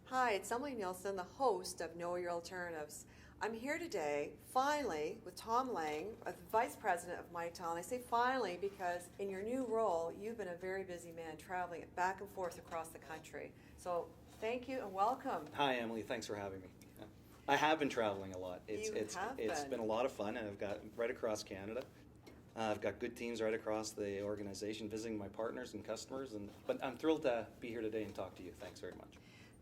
Hi, it's Emily Nielsen, the host of Know Your Alternatives. I'm here today, finally, with Tom Lang, Vice President of Mitel. And I say finally because in your new role, you've been a very busy man traveling back and forth across the country. So thank you and welcome. Hi, Emily. Thanks for having me. I have been traveling a lot. It's been a lot of fun, and I've got right across Canada. I've got good teams right across the organization, visiting my partners and customers. But I'm thrilled to be here today and talk to you. Thanks very much.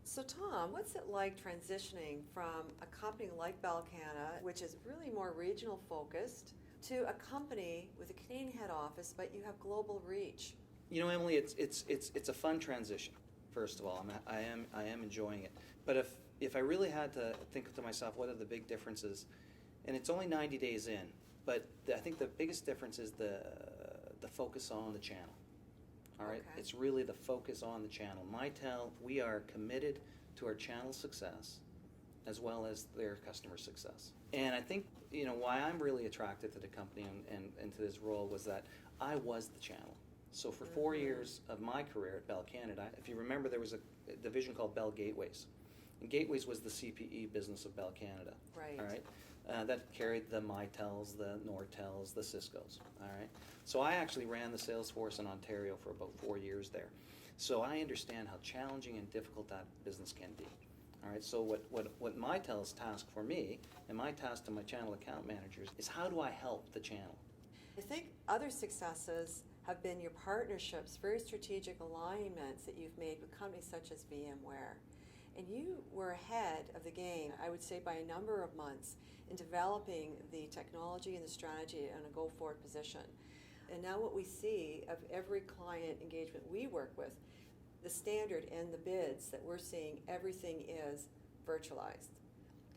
So Tom, what's it like transitioning from a company like Bell Canada, which is really more regional focused, to a company with a Canadian head office, but you have global reach? You know, Emily, it's a fun transition. First of all, I am enjoying it. But if I really had to think to myself, what are the big differences? And it's only 90 days in, but I think the biggest difference is the focus on the channel. All right, Okay. It's really the focus on the channel. Mitel, we are committed to our channel success as well as their customer success. And I think, why I'm really attracted to the company and to this role was that I was the channel. So for 4 years of my career at Bell Canada, if you remember, there was a division called Bell Gateways. And Gateways was the CPE business of Bell Canada. Right. All right. That carried the Mitels, the Nortels, the Ciscos. All right. So I actually ran the sales force in Ontario for about 4 years there. So I understand how challenging and difficult that business can be. All right. So what Mitel's task for me and my task to my channel account managers is how do I help the channel? I think other successes have been your partnerships, very strategic alignments that you've made with companies such as VMware. And you were ahead of the game, I would say, by a number of months in developing the technology and the strategy on a go-forward position. And now what we see of every client engagement we work with, the standard and the bids that we're seeing, everything is virtualized.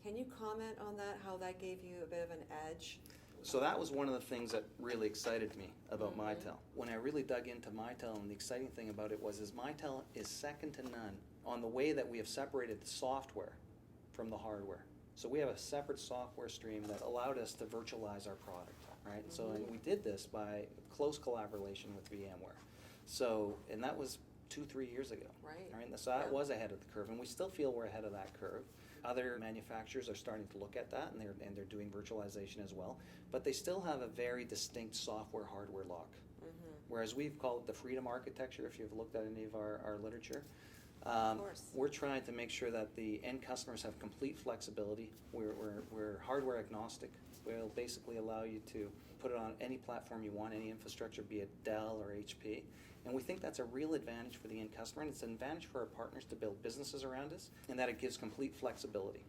Can you comment on that, how that gave you a bit of an edge? So that was one of the things that really excited me about Mitel. When I really dug into Mitel, and the exciting thing about it was Mitel is second to none on the way that we have separated the software from the hardware. So we have a separate software stream that allowed us to virtualize our product, right? So and we did this by close collaboration with VMware. So, and that was 2-3 years ago. Right. So that was ahead of the curve, and we still feel we're ahead of that curve. Other manufacturers are starting to look at that, and they're doing virtualization as well. But they still have a very distinct software-hardware lock. Whereas we've called it the freedom architecture, if you've looked at any of our literature. Of course. We're trying to make sure that the end customers have complete flexibility. We're hardware agnostic. We'll basically allow you to put it on any platform you want, any infrastructure, be it Dell or HP. And we think that's a real advantage for the end customer, and it's an advantage for our partners to build businesses around us, and that it gives complete flexibility.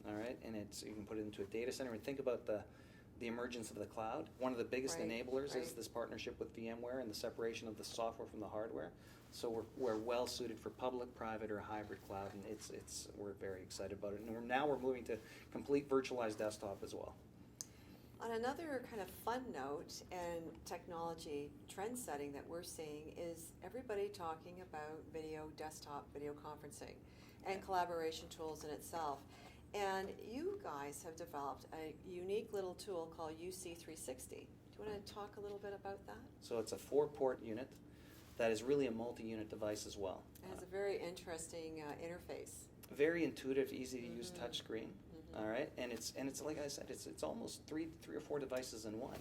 All right, and you can put it into a data center and think about the emergence of the cloud. One of the biggest enablers is this partnership with VMware and the separation of the software from the hardware. So we're well suited for public, private, or hybrid cloud, and we're very excited about it. And now we're moving to complete virtualized desktop as well. On another kind of fun note and technology trend setting that we're seeing is everybody talking about desktop video conferencing and collaboration tools in itself. And you guys have developed a unique little tool called UC360. Do you want to talk a little bit about that? So it's a 4-port unit that is really a multi-unit device as well. It has a very interesting interface. Very intuitive, easy to use touchscreen. All right, and it's like I said, it's almost three or four devices in one.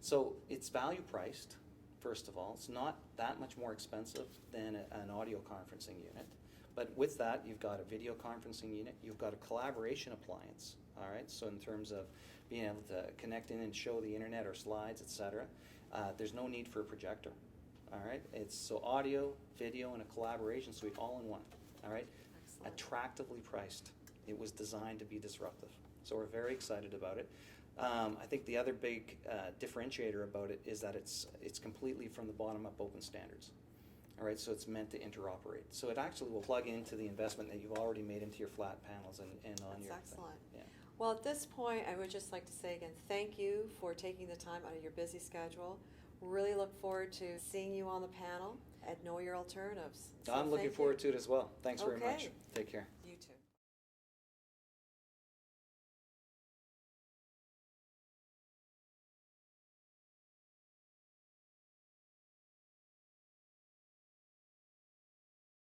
So it's value priced. First of all, it's not that much more expensive than an audio conferencing unit. But with that, you've got a video conferencing unit, you've got a collaboration appliance, all right? So in terms of being able to connect in and show the internet or slides, etc., there's no need for a projector, all right? It's so audio, video, and a collaboration suite all in one, all right? Excellent. Attractively priced. It was designed to be disruptive. So we're very excited about it. I think the other big differentiator about it is that it's completely from the bottom up open standards. All right, so it's meant to interoperate. So it actually will plug into the investment that you've already made into your flat panels and on your. That's excellent. Yeah. Well, at this point, I would just like to say again, thank you for taking the time out of your busy schedule. Really look forward to seeing you on the panel at Know Your Alternatives. So I'm looking thank forward you. to it as well. Thanks very much. Okay. Take care.